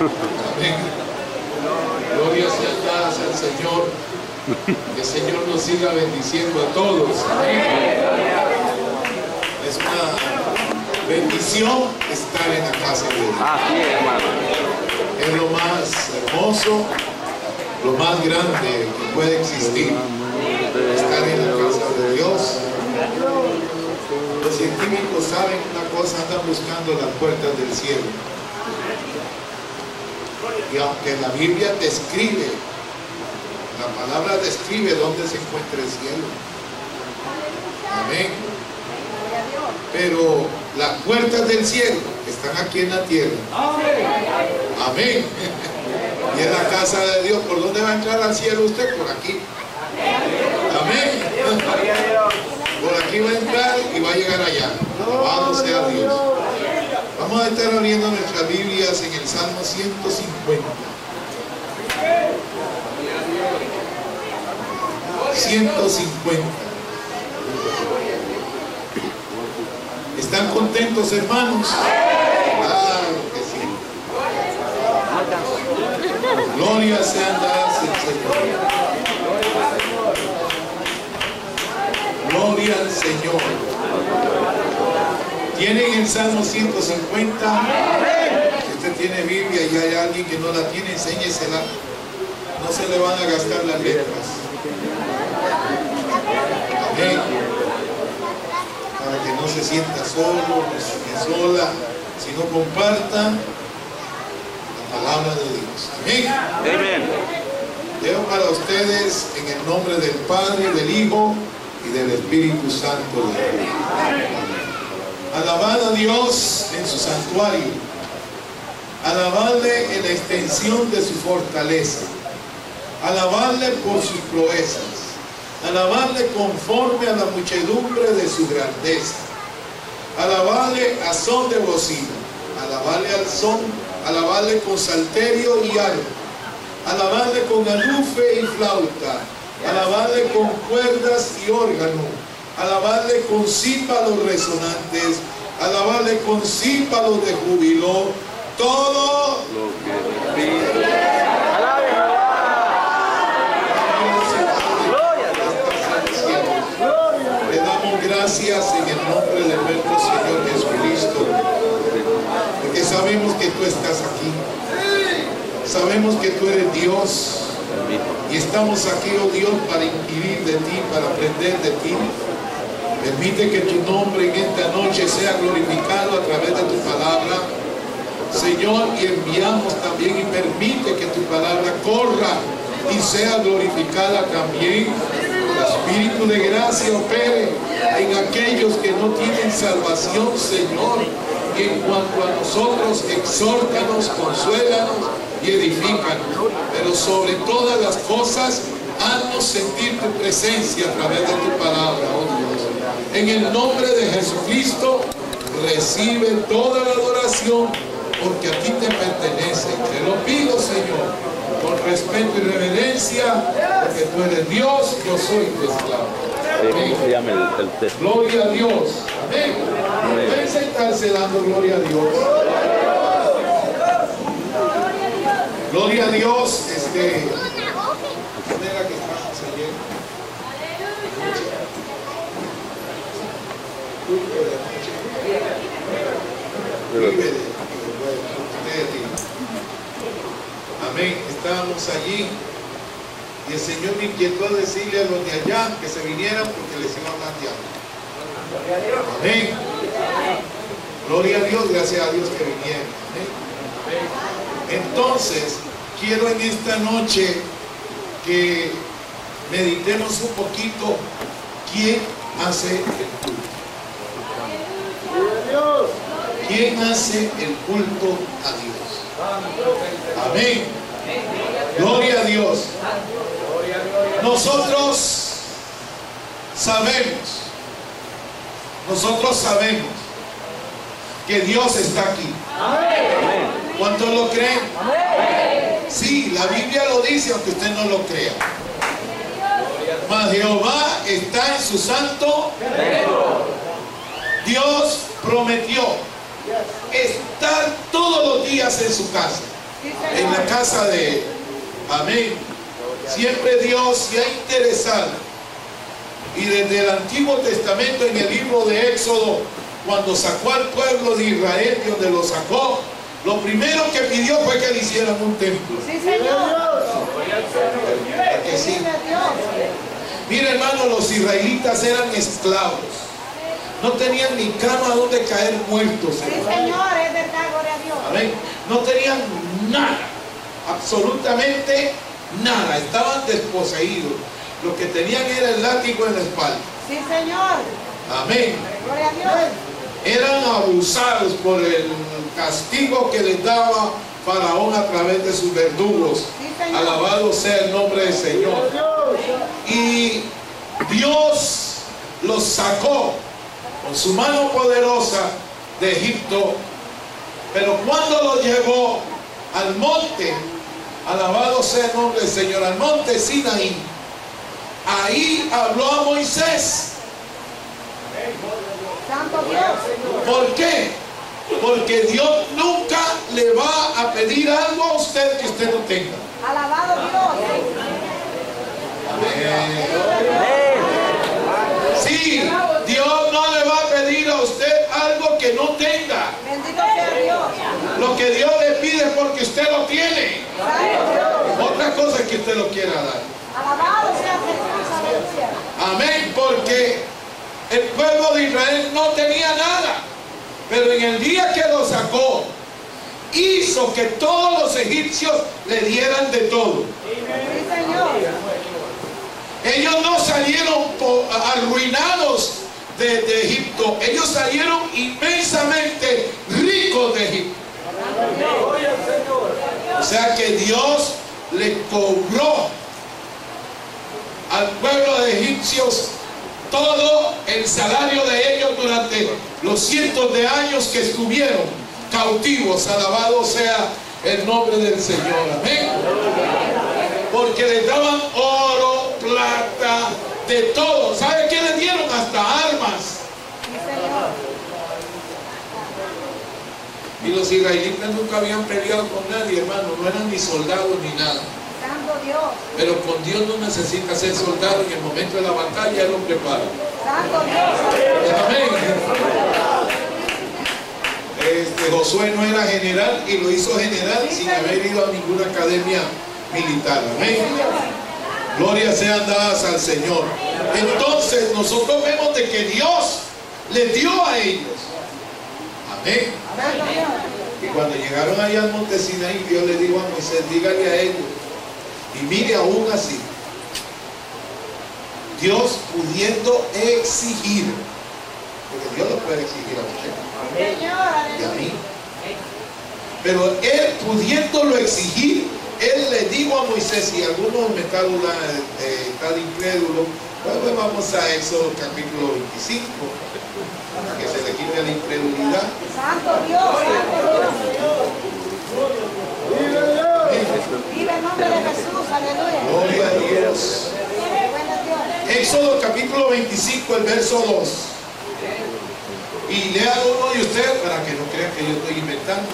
Amén. Gloria sean dadas al Señor. Que el Señor nos siga bendiciendo a todos. Es una bendición estar en la casa de Dios. Así es, hermano. Es lo más hermoso, lo más grande que puede existir. Estar en la casa de Dios. Los científicos saben una cosa, andan buscando las puertas del cielo. Y aunque la Biblia describe, la palabra describe dónde se encuentra el cielo. Amén. Pero las puertas del cielo están aquí en la tierra. Amén. Y en la casa de Dios, ¿por dónde va a entrar al cielo usted? Por aquí. Amén. Por aquí va a entrar y va a llegar allá. Alabado sea Dios. Vamos a estar abriendo nuestras Biblias en el Salmo 150. 150. ¿Están contentos, hermanos? Claro que sí. Gloria sean dadas al Señor. Gloria al Señor. ¿Tienen el Salmo 150? Si usted tiene Biblia y hay alguien que no la tiene, enséñesela. No se le van a gastar las letras. Amén. Para que no se sienta solo, no se sienta sola, sino comparta la palabra de Dios. Amén. Amén. Leo para ustedes en el nombre del Padre, del Hijo y del Espíritu Santo de Dios. Alabad a Dios en su santuario. Alabadle en la extensión de su fortaleza. Alabadle por sus proezas. Alabadle conforme a la muchedumbre de su grandeza. Alabadle a son de bocina. Alabadle al son. Alabadle con salterio y arpa. Alabadle con alufe y flauta. Alabadle con cuerdas y órgano. Alabadle con címbalos resonantes. Alabadle con címbalos de júbilo. Todo Lo que respira. Le damos gracias en el nombre de nuestro Señor Jesucristo, porque sabemos que tú estás aquí, sabemos que tú eres Dios, y estamos aquí, oh Dios, para inquirir de ti, para aprender de ti. Permite que tu nombre en esta noche sea glorificado a través de tu palabra, Señor, y enviamos también y permite que tu palabra corra y sea glorificada también. Espíritu de gracia opere en aquellos que no tienen salvación, Señor. Y en cuanto a nosotros, exhórtanos, consuélanos y edifícanos. Pero sobre todas las cosas, haznos sentir tu presencia a través de tu palabra, oh Dios. En el nombre de Jesucristo, recibe toda la adoración, porque a ti te pertenece. Te lo pido, Señor, con respeto y reverencia, porque tú eres Dios, yo soy tu esclavo. Amén. Se llama el texto. Gloria a Dios. Amén. Pueden sentarse dando gloria a Dios. Gloria a Dios. ¿Dónde era que estábamos ayer? Amén. Estábamos allí y el Señor me inquietó a decirle a los de allá que se vinieran porque les iba a hablar de algo. Amén. Gloria a Dios, gracias a Dios que vinieron. Amén. Entonces, quiero en esta noche que meditemos un poquito quién hace el culto. ¿Quién hace el culto a Dios? Amén. Gloria a Dios. Nosotros sabemos que Dios está aquí. ¿Cuántos lo creen? Sí, la Biblia lo dice aunque usted no lo crea. Mas Jehová está en su santo templo. Dios prometió estar todos los días en su casa. en la casa de Él. Amén. Siempre Dios se ha interesado. Y desde el Antiguo Testamento, en el libro de Éxodo, cuando sacó al pueblo de Israel, de donde lo sacó, lo primero que pidió fue que le hicieran un templo. Sí, Señor. Que sí. Mira, hermano, los israelitas eran esclavos. No tenían ni cama donde caer muertos. Sí, Señor, es verdad, gloria a Dios. Amén. No tenían nada, absolutamente nada. Estaban desposeídos. Lo que tenían era el látigo en la espalda. Sí, Señor. Amén. Gloria a Dios. Eran abusados por el castigo que les daba Faraón a través de sus verdugos. Sí, Señor. Alabado sea el nombre del Señor. Y Dios los sacó con su mano poderosa de Egipto. Pero cuando los llevó al monte, alabado sea el nombre del Señor, al monte Sinaí, ahí habló a Moisés. Santo Dios. ¿Por qué? Porque Dios nunca le va a pedir algo a usted que usted no tenga. Alabado Dios. Sí, Dios no le va a pedir a usted algo que no tenga. Bendito sea Dios. Lo que Dios le pide es porque usted lo tiene. Santo Dios. Otra cosa es que usted lo quiera dar. Alabado sea Jesús. Aleluya. Amén, porque el pueblo de Israel no tenía nada. Pero en el día que lo sacó, hizo que todos los egipcios le dieran de todo. Sí, Señor. Ellos no salieron arruinados de Egipto. Ellos salieron inmensamente ricos de Egipto. O sea que Dios le cobró al pueblo de egipcios todo el salario de ellos durante los cientos de años que estuvieron cautivos. Alabado sea el nombre del Señor. Amén. Porque les daban oro, plata, de todo. ¿Sabe qué les dieron? Hasta armas. Sí, Señor. Y los israelitas nunca habían peleado con nadie, hermano. No eran ni soldados ni nada. Santo Dios. Pero con Dios no necesita ser soldado. En el momento de la batalla Él lo prepara. Santo Dios. Amén. Josué no era general y lo hizo general sin haber ido a ninguna academia militar. Amén. Gloria sean dadas al Señor. Entonces nosotros vemos de que Dios les dio a ellos. Amén. Santo Dios. Y cuando llegaron allá al monte Sinaí, Dios le dijo a Moisés, dígale a ellos. Y mire, aún así, Dios pudiendo exigir, porque Dios lo puede exigir a usted y a mí, pero Él pudiéndolo exigir, Él le dijo a Moisés, y algunos me están incrédulos, pues vamos a Éxodo capítulo 25, para que se le quite la incredulidad. Santo Dios. Vive el nombre de Jesús. Aleluya. Gloria a Dios. Buenos Dios. Éxodo capítulo 25, el verso 2. Y léalo uno de usted para que no crean que yo estoy inventando.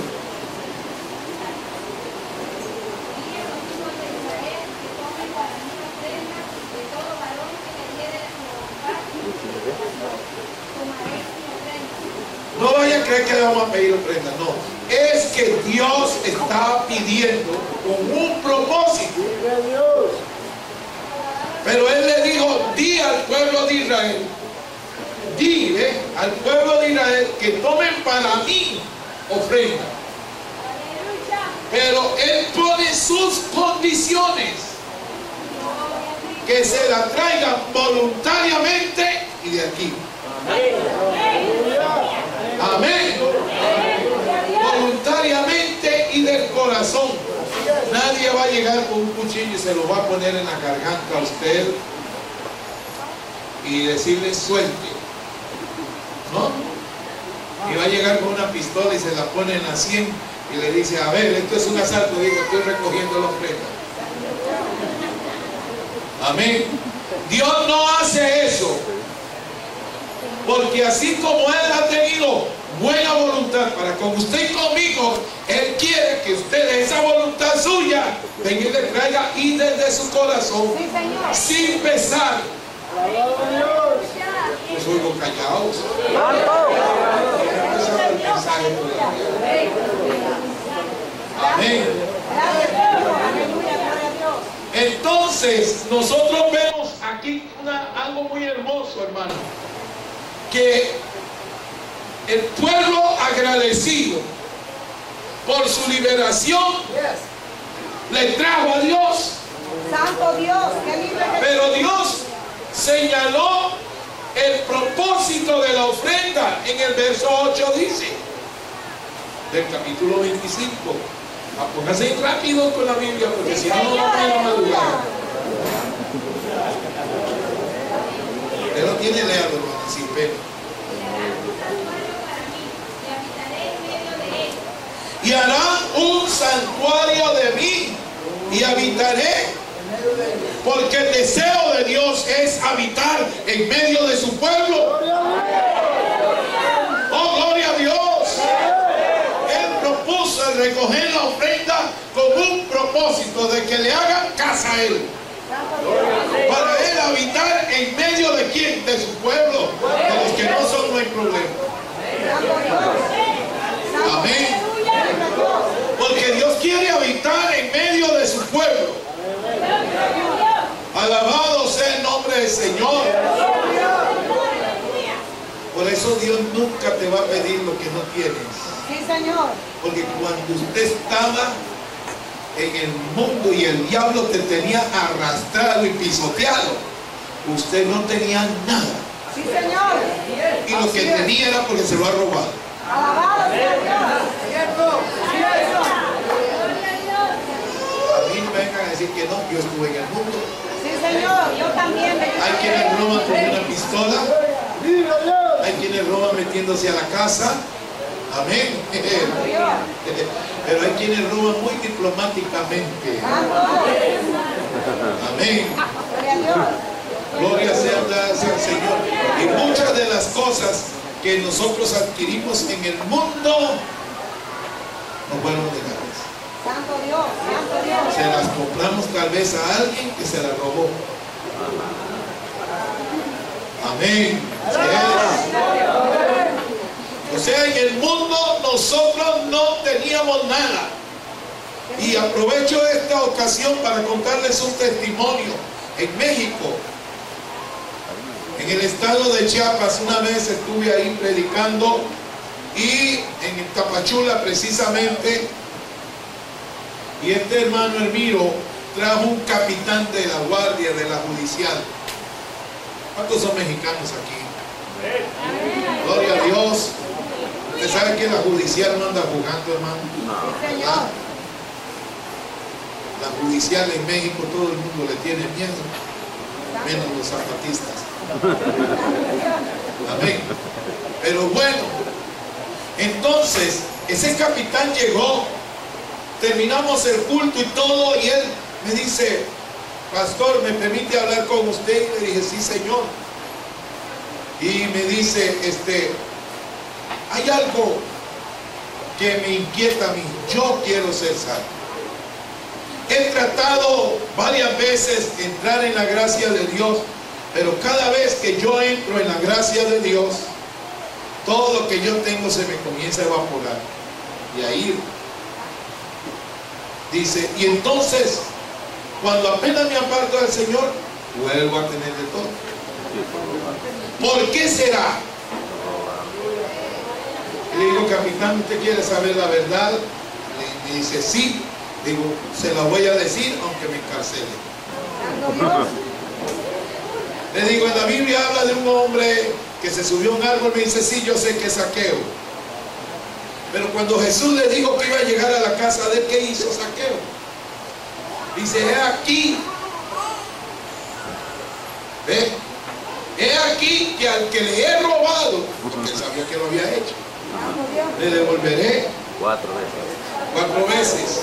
No vaya a creer que le vamos a pedir ofrenda, no. Es que Dios está pidiendo con un propósito. Pero Él le dijo, di al pueblo de Israel, dile al pueblo de Israel que tomen para mí ofrenda. Pero Él pone sus condiciones, que se la traigan voluntariamente y de aquí. Amén. Voluntariamente y del corazón. Nadie va a llegar con un cuchillo y se lo va a poner en la garganta a usted y decirle suelte. ¿No? Y va a llegar con una pistola y se la pone en la 100 y le dice, a ver, esto es un asalto, digo, estoy recogiendo la ofrenda. Amén. Dios no hace eso. Porque así como Él ha tenido buena voluntad para con usted y conmigo. Él quiere que usted, esa voluntad suya, venga y le traiga y desde su corazón, Sí, Señor. sin pesar. Pues oigo callados. Amén. Gracias, Dios. Aleluya, gloria a Dios. Entonces, nosotros vemos aquí algo muy hermoso, hermano. Que el pueblo agradecido por su liberación le trajo a Dios. Santo Dios, que libre Jesús. Pero Dios señaló el propósito de la ofrenda en el verso 8, dice, del capítulo 25. Póngase rápido con la Biblia, porque si no, no vamos a ir a madrugar. Usted lo tiene, léalo, hermano, sin pena. Y harán un santuario de mí y habitaré, porque el deseo de Dios es habitar en medio de su pueblo. Oh, gloria a Dios. Él propuso el recoger la ofrenda con un propósito de que le hagan casa a él, para él habitar en medio de quién, de su pueblo. De los que no son, no hay problema. Amén. Porque Dios quiere habitar en medio de su pueblo. Alabado sea el nombre del Señor. Por eso Dios nunca te va a pedir lo que no tienes. Sí, Señor. Porque cuando usted estaba en el mundo y el diablo te tenía arrastrado y pisoteado, usted no tenía nada. Sí, Señor. Y lo que tenía era porque se lo ha robado. Alabado sea Dios. A mí no me vengan a decir que no, yo estuve en el mundo. Sí, Señor. Yo también. Hay quienes roban con una pistola. Hay quienes roban metiéndose a la casa. Amén. Pero hay quienes roban muy diplomáticamente. Amén. Gloria sea al Señor. Y muchas de las cosas que nosotros adquirimos en el mundo no fueron legales. Santo Dios, Santo Dios. Se las compramos tal vez a alguien que se las robó. Amén. O sea, en el mundo nosotros no teníamos nada. Y aprovecho esta ocasión para contarles un testimonio. En México, en el estado de Chiapas, una vez estuve ahí predicando, y en Tapachula precisamente, y este hermano Elmiro trajo un capitán de la guardia de la judicial. ¿Cuántos son mexicanos aquí? Gloria a Dios. Usted sabe que la judicial no anda jugando, hermano. Sí, Señor. La judicial en México todo el mundo le tiene miedo, menos los zapatistas. Amén. Pero bueno, entonces ese capitán llegó, terminamos el culto y todo, y él me dice: pastor, ¿me permite hablar con usted? Y le dije: sí, señor. Y me dice: hay algo que me inquieta a mí, yo quiero ser salvo. He tratado varias veces entrar en la gracia de Dios, pero cada vez que yo entro en la gracia de Dios, todo lo que yo tengo se me comienza a evaporar y a ir. Dice, y entonces, cuando apenas me aparto del Señor, vuelvo a tener de todo. ¿Por qué será? Le digo: capitán, ¿usted quiere saber la verdad? Me dice: sí. Digo: se la voy a decir aunque me encarcele. Le digo: en la Biblia habla de un hombre que se subió a un árbol. Me dice: sí, yo sé que es Zaqueo. Pero cuando Jesús le dijo que iba a llegar a la casa de él, ¿qué hizo Zaqueo? Dice: he aquí, ¿ve? He aquí que al que le he robado, porque él sabía que lo había hecho, le devolveré 4 veces.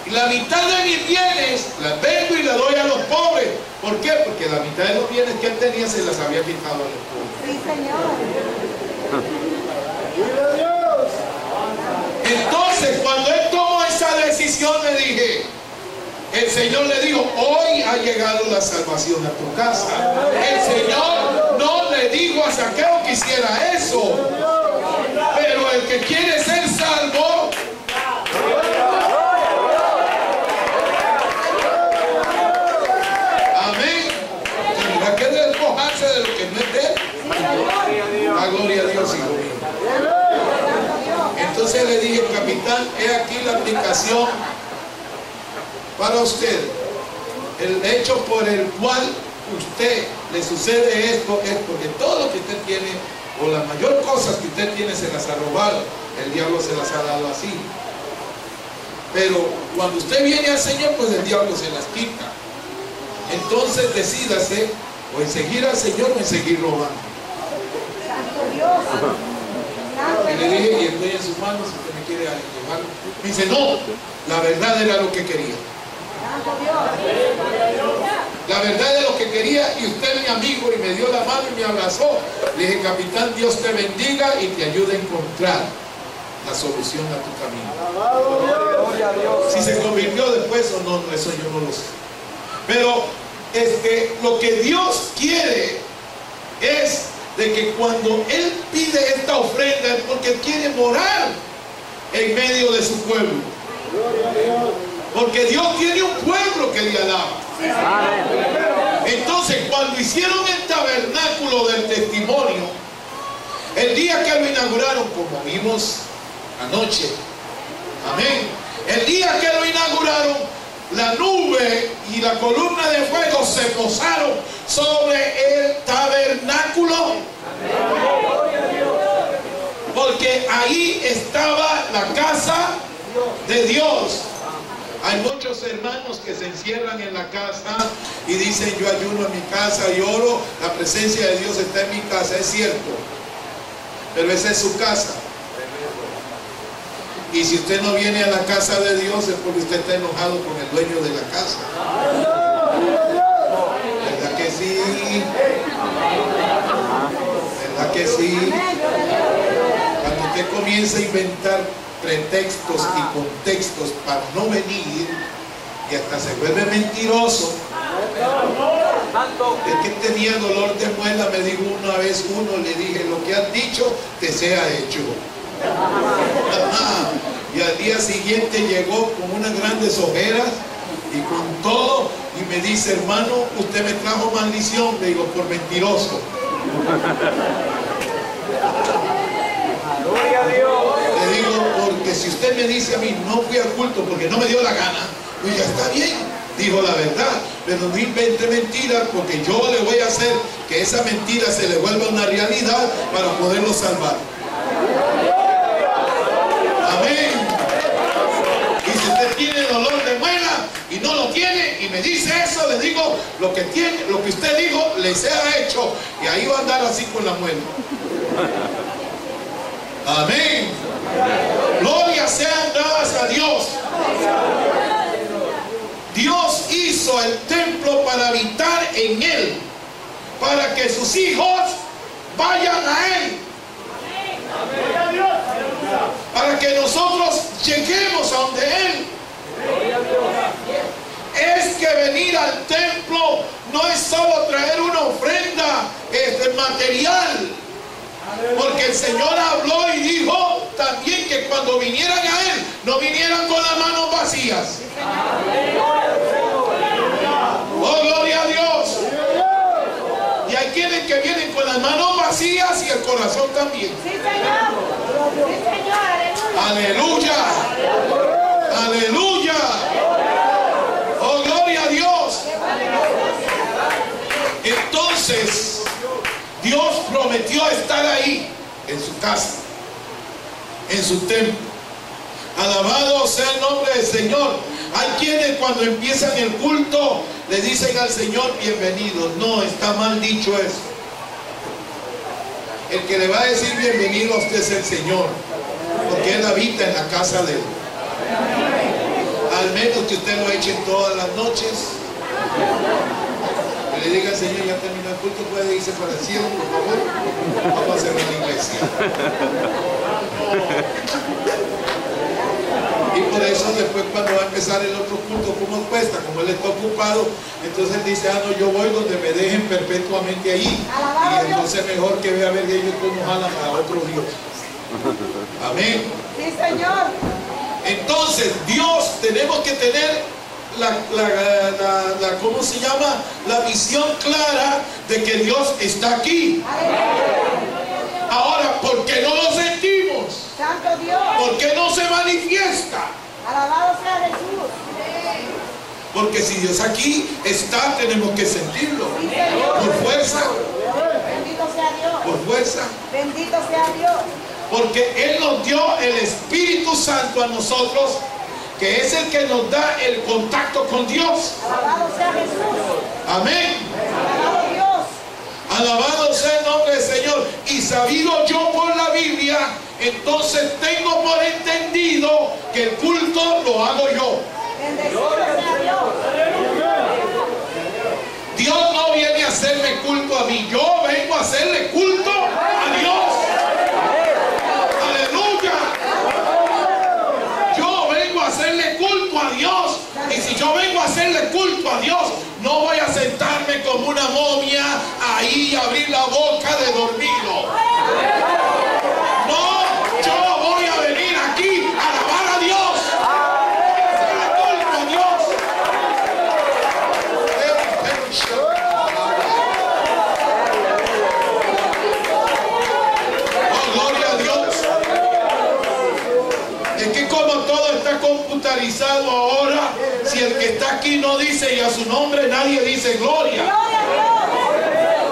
Y la mitad de mis bienes las vendo y las doy a los pobres. ¿Por qué? Porque la mitad de los bienes que él tenía se las había quitado a los pobres. Sí, Señor. Entonces, cuando él tomó esa decisión, le dije, el Señor le dijo, hoy ha llegado la salvación a tu casa. El Señor no le dijo a Zaqueo que hiciera eso. Pero el que quiere ser salvo, amén, tendrá que despojarse de lo que no es de él. La gloria a Dios, hijo mío. Entonces le dije, capitán, he aquí la aplicación para usted. El hecho por el cual usted le sucede esto es porque todo lo que usted tiene, o la mayor cosas que usted tiene, se las ha robado. El diablo se las ha dado así. Pero cuando usted viene al Señor, pues el diablo se las quita. Entonces decídase o en seguir al Señor o en seguir robando. Y le dije, y estoy en sus manos, si usted me quiere llevar. Me dice, no, la verdad era lo que quería. La verdad es lo que quería, y usted es mi amigo y me dio la mano y me abrazó. Le dije, capitán, Dios te bendiga y te ayude a encontrar la solución a tu camino. Si se convirtió después o no, eso yo no lo sé. Pero lo que Dios quiere es de que cuando Él pide esta ofrenda es porque quiere morar en medio de su pueblo. Porque Dios tiene un pueblo que le alaba. Entonces, cuando hicieron el tabernáculo del testimonio, el día que lo inauguraron, como vimos anoche, amén, el día que lo inauguraron, la nube y la columna de fuego se posaron sobre el tabernáculo, porque ahí estaba la casa de Dios. Hay muchos hermanos que se encierran en la casa y dicen, yo ayuno en mi casa y oro, la presencia de Dios está en mi casa. Es cierto, pero esa es su casa. Y si usted no viene a la casa de Dios es porque usted está enojado con el dueño de la casa. ¿Verdad que sí? ¿Verdad que sí? Cuando usted comienza a inventar pretextos y contextos para no venir, y hasta se vuelve mentiroso. El que tenía dolor de muela me dijo una vez le dije, lo que has dicho te sea hecho. Y al día siguiente llegó con unas grandes ojeras y con todo, y me dice, hermano, usted me trajo maldición. Le digo, por mentiroso. Gloria a Dios. Le digo, porque si usted me dice a mí, no fui al culto porque no me dio la gana, pues ya está bien, dijo la verdad, pero no invente mentiras, porque yo le voy a hacer que esa mentira se le vuelva una realidad para poderlo salvar. Amén. Y si usted tiene dolor de muela y no lo tiene y me dice eso, le digo, lo que usted dijo le sea hecho, y ahí va a andar así con la muela. Amén. Gloria sean dadas a Dios. Dios hizo el templo para habitar en él, para que sus hijos vayan a él, para que nosotros lleguemos a donde él. Es que venir al templo no es solo traer una ofrenda material, porque el Señor habló y dijo también que cuando vinieran a él, no vinieran con las manos vacías. Oh, gloria a Dios. Y hay quienes que vienen con las manos vacías y el corazón también. Sí, Señor. Sí, Señor. Aleluya. Aleluya. Oh, gloria a Dios. Entonces, Dios prometió estar ahí, en su casa, en su templo. Alabado sea el nombre del Señor. Hay quienes cuando empiezan el culto le dicen al Señor bienvenido. No, está mal dicho eso. El que le va a decir bienvenido a usted es el Señor, porque Él habita en la casa de Él. Al menos que usted lo eche todas las noches, que le diga al Señor, ya terminó el culto, puede irse para el cielo, por favor. Vamos a cerrar la iglesia. Y por eso después cuando va a empezar el otro culto, como cuesta, como él está ocupado, entonces él dice, no, yo voy donde me dejen perpetuamente ahí. Y entonces mejor que vea a ver ellos cómo jalan a otro Dios. Amén. Sí, Señor. Entonces, Dios, tenemos que tener ¿cómo se llama? La visión clara de que Dios está aquí. Ahora, ¿por qué no lo sentimos? Santo Dios. ¿Por qué no se manifiesta? Alabado sea Jesús. Porque si Dios aquí está, tenemos que sentirlo. Sí, Señor. Por fuerza. Bendito sea Dios. Por fuerza. Bendito sea Dios. Porque Él nos dio el Espíritu Santo a nosotros, que es el que nos da el contacto con Dios. Alabado sea Jesús. Amén. Alabado Dios. Alabado sea el nombre del Señor. Y sabido yo por la Biblia, entonces tengo por entendido que el culto lo hago yo. Bendecido sea Dios. Dios no viene a hacerme culto a mí, yo vengo a hacerle culto a Dios. Aleluya. Yo vengo a hacerle culto a Dios. Y si yo vengo a hacerle culto a Dios, no voy a sentarme como una momia ahí y abrir la boca de dormido. No, yo voy a venir aquí a alabar a Dios. Hacerle culto a Dios. Oh, gloria a Dios. Es que como todo está computarizado ahora, si el que está aquí no dice y a su nombre nadie dice gloria.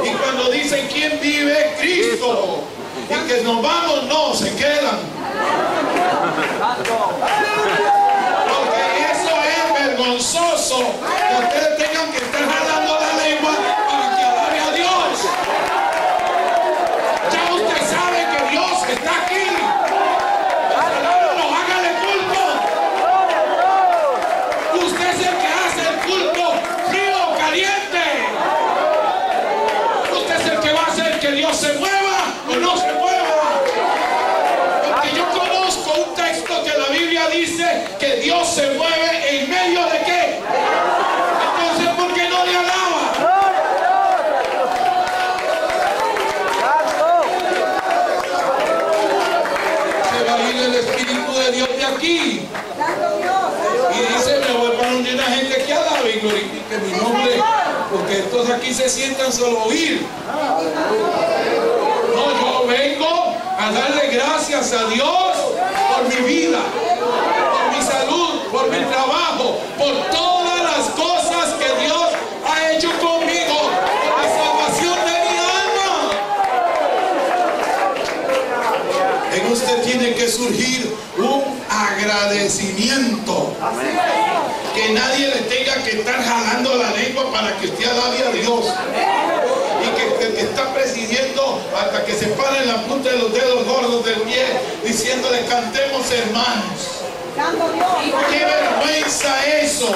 Y cuando dicen quién vive, Cristo. Y que nos vamos, no, se quedan. Porque eso es vergonzoso, que ustedes tengan que estar jalando la lengua para que alabe a Dios. Ya usted sabe que Dios está aquí. No, hágale culto. Usted es el que hace el culto, frío o caliente. Usted es el que va a hacer que Dios se mueva o no se mueva. Porque yo conozco un texto que la Biblia dice que Dios se mueve en medio de qué. Entonces, ¿por qué no le alaba? Se va a ir el Espíritu de Dios de aquí. Santo Dios. Y dice, me voy para donde una gente que alabe y glorifique mi nombre, porque estos aquí se sientan solo a oír. No, yo vengo a darle gracias a Dios por mi vida, por mi salud, por mi trabajo, por todas las cosas que Dios ha hecho conmigo, por la salvación de mi alma. En usted tiene que surgir un agradecimiento. Que nadie le tenga que estar jalando la lengua para que usted alabe a Dios. Y que el que está presidiendo hasta que se para en la punta de los dedos gordos del pie diciéndole cantemos hermanos. Santo Dios. ¡Qué vergüenza eso!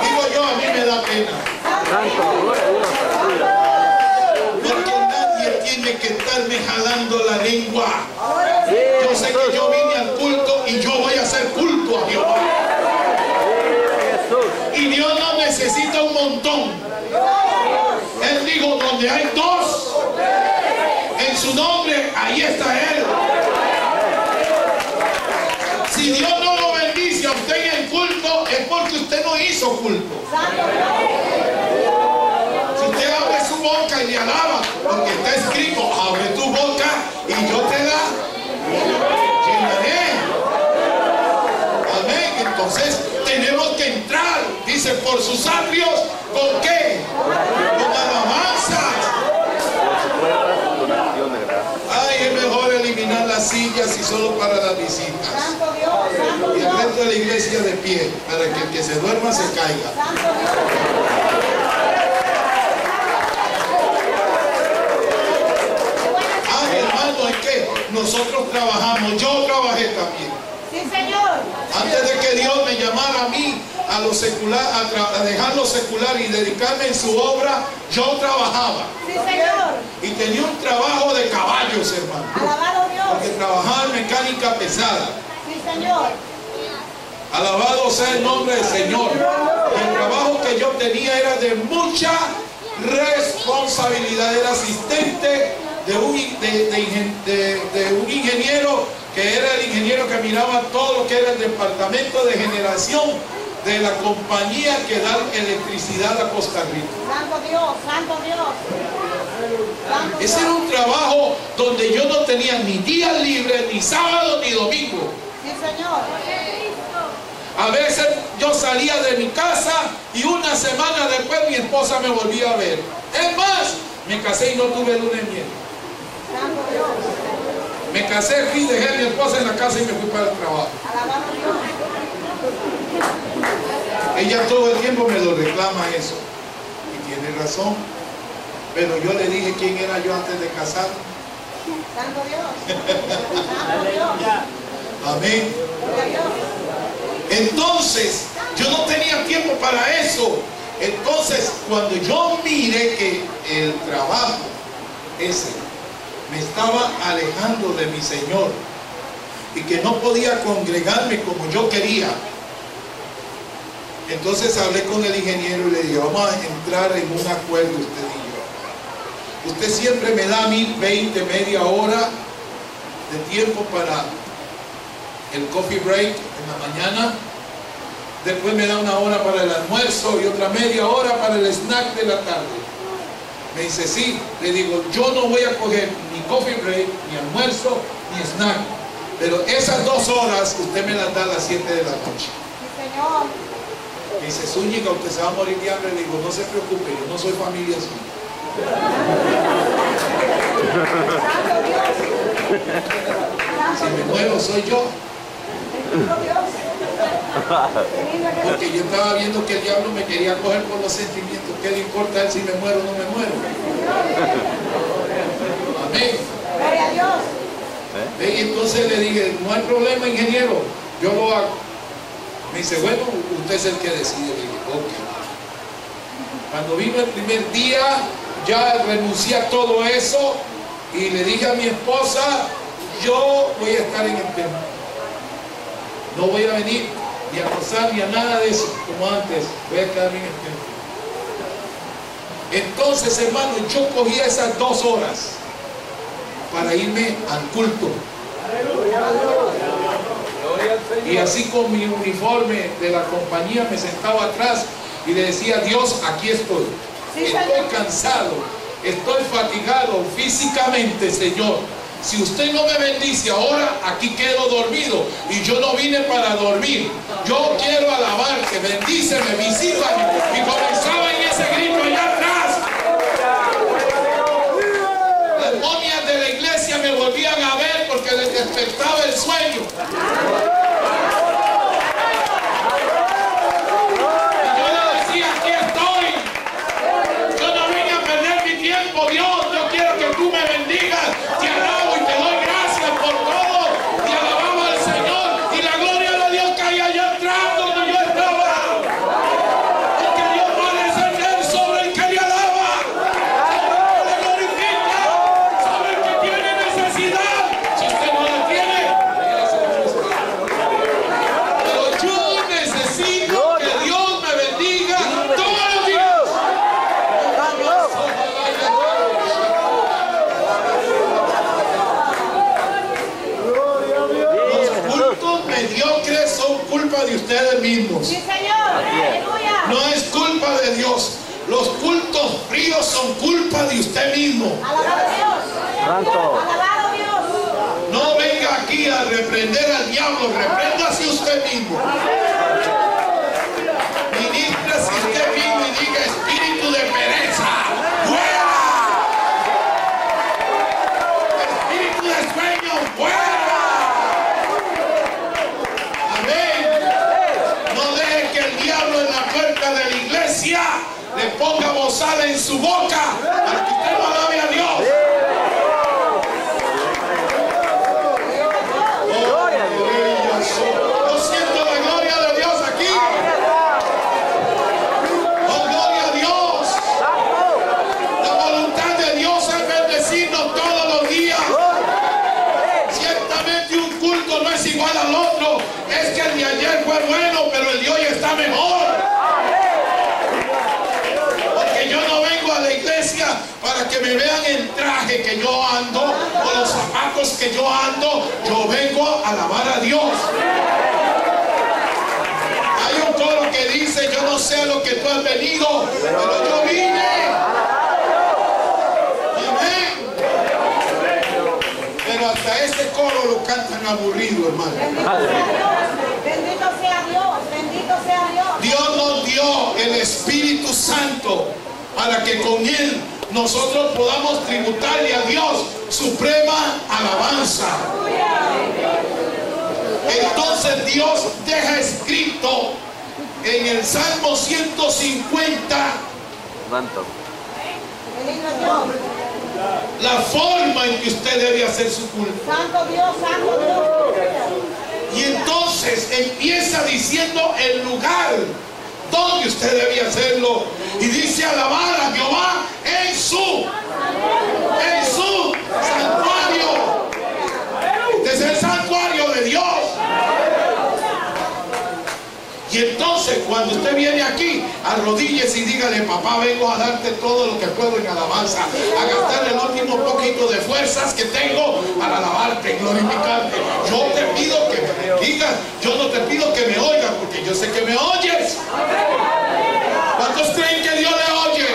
Digo yo, a mí me da pena. Porque nadie tiene que estarme jalando la lengua. Yo sé que yo vine al culto y yo voy a hacer culto a Jehová. Y Dios no necesita un montón. Él dijo, donde hay dos en su nombre, ahí está Él. Si Dios no lo bendice a usted en el culto, es porque usted no hizo culto. Si usted abre su boca y le alaba, porque está escrito, abre tu boca y yo te la llenaré. Amén. Entonces tenemos que entrar, dice, por sus atrios, ¿con qué? Con alabanzas. Ay, es mejor eliminar las sillas y solo para las visitas. Santo Dios. Santo Y el Dios. resto de la iglesia de pie, para que el que se duerma se caiga. Santo Dios. Ay, hermano, es que nosotros trabajamos, yo trabajé también. Sí, Señor. Antes de que Dios me llamara a mí a lo secular, a dejar lo secular y dedicarme en su obra, yo trabajaba. Sí, Señor. Y tenía un trabajo de caballos, hermano. Alabado Dios. porque trabajaba en mecánica pesada. Sí, Señor. Alabado sea el nombre del Señor. El trabajo que yo tenía era de mucha responsabilidad. Era asistente de un ingeniero que era el ingeniero que miraba todo lo que era el departamento de generación de la compañía que da electricidad a Costa Rica. Santo Dios, Santo Dios. Santo Ese Dios. era un trabajo donde yo no tenía ni día libre, ni sábado, ni domingo. Sí, Señor. A veces yo salía de mi casa y una semana después mi esposa me volvía a ver. Es más, me casé y no tuve luna de miel. Santo Dios. Me casé, fui, dejé a mi esposa en la casa y me fui para el trabajo. Alabado Dios. Ella todo el tiempo me lo reclama eso. Y tiene razón. Pero yo le dije quién era yo antes de casarme. Santo Dios. Santo Dios. Amén. Gloria a Dios. Entonces, yo no tenía tiempo para eso. Entonces, cuando yo miré que el trabajo ese me estaba alejando de mi Señor y que no podía congregarme como yo quería, entonces hablé con el ingeniero y le dije, vamos a entrar en un acuerdo usted y yo. Usted siempre me da a mí 20, media hora de tiempo para el coffee break en la mañana. Después me da una hora para el almuerzo y otra media hora para el snack de la tarde. Me dice, sí. Le digo, yo no voy a coger ni coffee break, ni almuerzo, ni snack. Pero esas 2 horas usted me las da a las 7 de la noche. Sí, Señor. Me dice, Zúñiga, usted se va a morir de hambre. Le digo, no se preocupe, yo no soy familia suya. Santo Dios. Si me muero soy yo. Santo Dios. Porque yo estaba viendo que el diablo me quería coger por los sentimientos. ¿Qué le importa a él si me muero o no me muero? Amén. Gloria a Dios. Y entonces le dije, no hay problema, ingeniero, yo lo hago. Me dice, bueno, usted es el que decide. Le dije, ok. Cuando vino el primer día, ya renuncié a todo eso y le dije a mi esposa, yo voy a estar en el templo. No voy a venir ni a gozar ni a nada de eso como antes. Voy a quedarme en el templo. Entonces, hermano, yo cogía esas 2 horas para irme al culto. Y así con mi uniforme de la compañía me sentaba atrás y le decía, Dios, aquí estoy. Sí, Estoy Señor. cansado, estoy fatigado físicamente, Señor. Si usted no me bendice ahora, aquí quedo dormido. Y yo no vine para dormir. Yo quiero alabarte, bendíceme, visítame. Y comenzaba en ese grito allá atrás. Las momias de la iglesia me volvían a ver porque les despertaba el sueño. Y yo le decía, aquí estoy. Yo no vine a perder mi tiempo, Dios. Yo quiero que tú me bendigas. Te alabo y te doy gracias por todo. Te alababa al Señor. Y la gloria de Dios caía allá atrás donde yo estaba. Porque Dios va a descender sobre el que le alaba, sobre el que le glorifica, sobre el que tiene necesidad. Si usted no la tiene, pero yo necesito que Dios me bendiga todos los días. Los cultos mediocres son culpa de ustedes mismos. Sí, Señor. Aleluya. No es culpa de Dios. Los cultos fríos son culpa de usted mismo. Alabado Dios. Santo. Alabado Dios. No venga aquí a reprender al diablo. Repréndase usted mismo. Ministrase usted mismo y diga, espíritu de pereza, fuera. Espíritu de sueño, fuera. Amén. No deje que el diablo en la puerta de la iglesia le ponga bozal en su boca para que usted no alabe a Dios. Yo siento la gloria de Dios aquí. Oh, gloria a Dios. La voluntad de Dios es bendecirnos todos los días. Si es igual al otro. Es que el de ayer fue bueno, pero el de hoy está mejor. Porque yo no vengo a la iglesia para que me vean el traje que yo ando o los zapatos que yo ando. Yo vengo a alabar a Dios. Hay un coro que dice: yo no sé a lo que tú has venido, pero yo vine. Amén. Pero hasta ese coro lo cantan aburrido, hermano. Bendito sea Dios, bendito sea Dios. Dios nos dio el Espíritu Santo para que con Él nosotros podamos tributarle a Dios suprema alabanza. Entonces Dios deja escrito en el Salmo 150 la forma en que usted debe hacer su culto. Santo Dios, santo Dios. Y entonces empieza diciendo el lugar donde usted debe hacerlo. Y dice: alabar a Jehová en su santuario. Este es el santuario de Dios. Y entonces cuando usted viene aquí, arrodíllese y dígale: papá, vengo a darte todo lo que puedo en alabanza, a gastar el último poquito de fuerzas que tengo para alabarte, glorificarte. Yo te pido que me bendigas, yo no te pido que me oigas, porque yo sé que me oyes. ¿Cuántos creen que Dios le oye?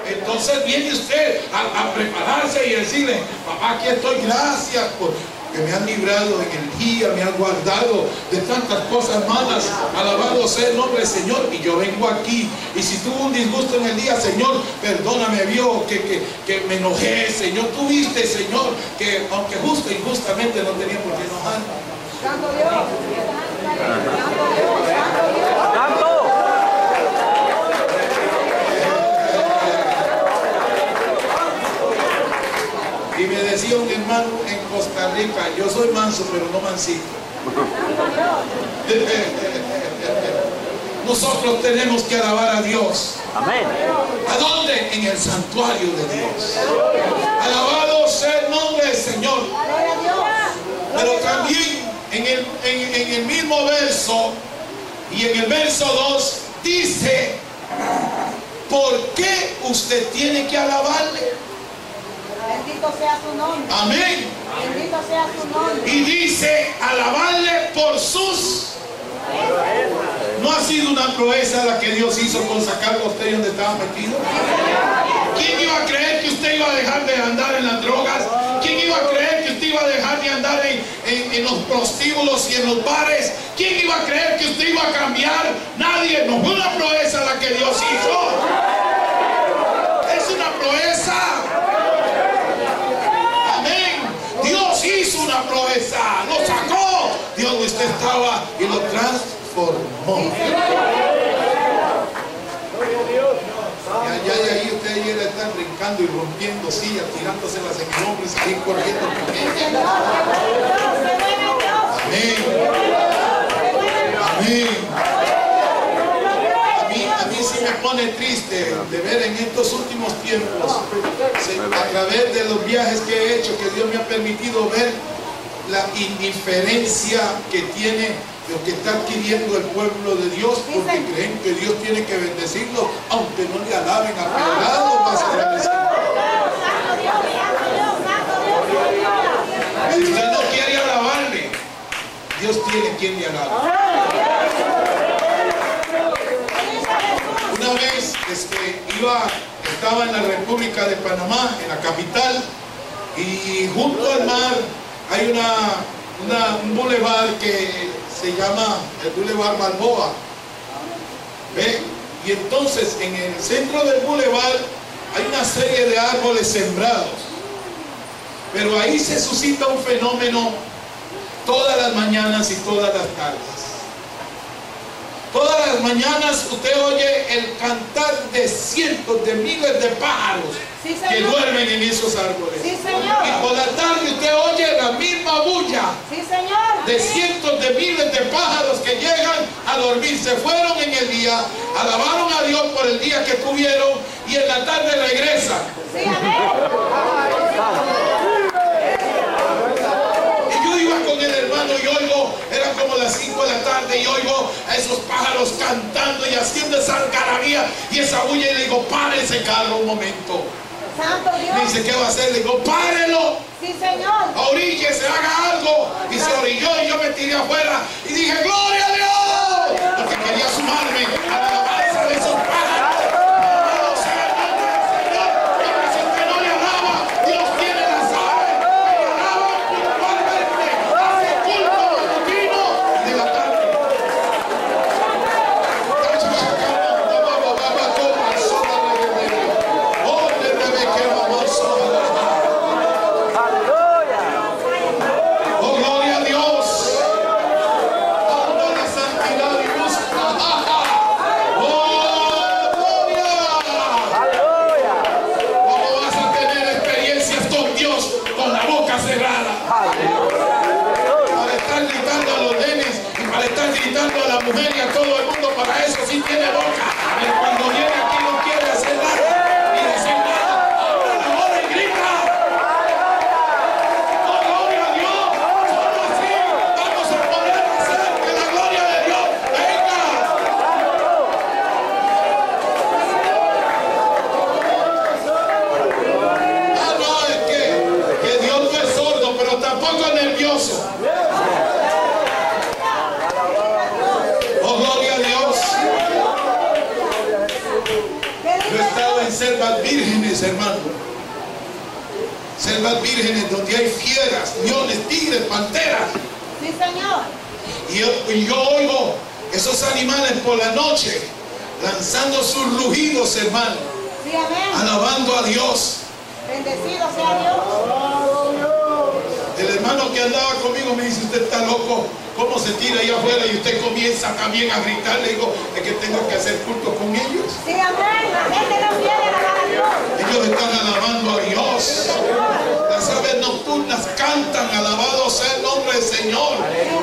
Entonces viene usted a prepararse y decirle: papá, aquí estoy, gracias por que me han librado en el día, me han guardado de tantas cosas malas. Alabado sea el nombre del Señor. Y yo vengo aquí, y si tuve un disgusto en el día, Señor, perdóname, vio que me enojé, Señor. Tú viste, Señor, que aunque justo e injustamente no tenía por qué enojar. Santo Dios. Santo Dios, santo Dios. Y me decía un hermano en Costa Rica: yo soy manso, pero no mansito. Nosotros tenemos que alabar a Dios. Amén. ¿A dónde? En el santuario de Dios. Alabado sea el nombre del Señor. Pero también en el mismo verso, y en el verso 2 dice: ¿por qué usted tiene que alabarle? Bendito sea su nombre. Amén. Bendito sea su nombre. Y dice: alabarle por sus. ¿No ha sido una proeza la que Dios hizo con sacarlo a usted donde estaba metido? ¿Quién iba a creer que usted iba a dejar de andar en las drogas? ¿Quién iba a creer que usted iba a dejar de andar en los prostíbulos y en los bares? ¿Quién iba a creer que usted iba a cambiar? Nadie. No fue una proeza la que Dios hizo. Es una proeza. Dios hizo una proeza, lo sacó de donde usted estaba y lo transformó. Y allá y ahí ustedes ya están brincando y rompiendo sillas, tirándoselas en el hombro y salir corriendo. Amén. Amén. A mí sí me pone triste de ver en estos últimos tiempos, a través de los viajes que he hecho, que Dios me ha permitido ver la indiferencia que tiene, lo que está adquiriendo el pueblo de Dios, porque creen que Dios tiene que bendecirlos, aunque no le alaben a pedazos, más agradecido. Si usted no quiere alabarle, Dios tiene quien le alabe. Una vez estaba en la República de Panamá, en la capital, y junto al mar hay un bulevar que se llama el Boulevard Balboa. ¿Ve? Y entonces en el centro del bulevar hay una serie de árboles sembrados, pero ahí se suscita un fenómeno todas las mañanas y todas las tardes. Todas las mañanas usted oye el cantar de cientos de miles de pájaros que duermen en esos árboles. Sí, señor. Y por la tarde usted oye la misma bulla de cientos de miles de pájaros que llegan a dormir. Se fueron en el día, alabaron a Dios por el día que tuvieron y en la tarde regresan. Sí, amén. Y yo digo: tarde y oigo a esos pájaros cantando y haciendo esa algarabía y esa bulla y le digo, pare ese carro un momento. Santo Dios. Me dice, ¿qué va a hacer? Le digo, párelo. Sí, Señor. Oríllese, haga algo. Y se orilló y yo me tiré afuera y dije, ¡gloria a Dios! Porque quería sumarme a la alabanza de esos pájaros. Alabado sea el nombre del Señor. Porque si usted no le alaba, Dios tiene las aves que le alaban puntualmente. Hace culto matutino y de la tarde. Oh, gloria a Dios. Anda la santidad y busca. Oh, gloria. ¿Cómo vas a tener experiencias con Dios con la boca cerrada? Para estar gritando a los nenes y para estar gritando a la mujer y a todo el mundo, para eso sí tiene boca. Pero cuando viene aquí no quiere hacer nada ni decir nada. Abre la boca y grita. Oh, gloria a Dios. Solo así vamos a poder hacer que la gloria de Dios venga. Ah, no, es que Dios no es sordo, pero tampoco es nervioso. Oh, gloria a Dios. Yo he estado en selvas vírgenes, hermano. Selvas vírgenes donde hay fieras, leones, tigres, panteras. Sí, Señor. Y yo oigo esos animales por la noche lanzando sus rugidos, hermano, Sí, amén. alabando a Dios. Bendecido sea Dios. El hermano que andaba conmigo me dice, usted está loco, ¿cómo se tira ahí afuera y usted comienza también a gritar? Le digo, es que tengo que hacer culto con ellos. Sí, amén. La gente no quiere alabar a Dios. Ellos están alabando a Dios. Las aves nocturnas cantan, alabado sea el nombre del Señor,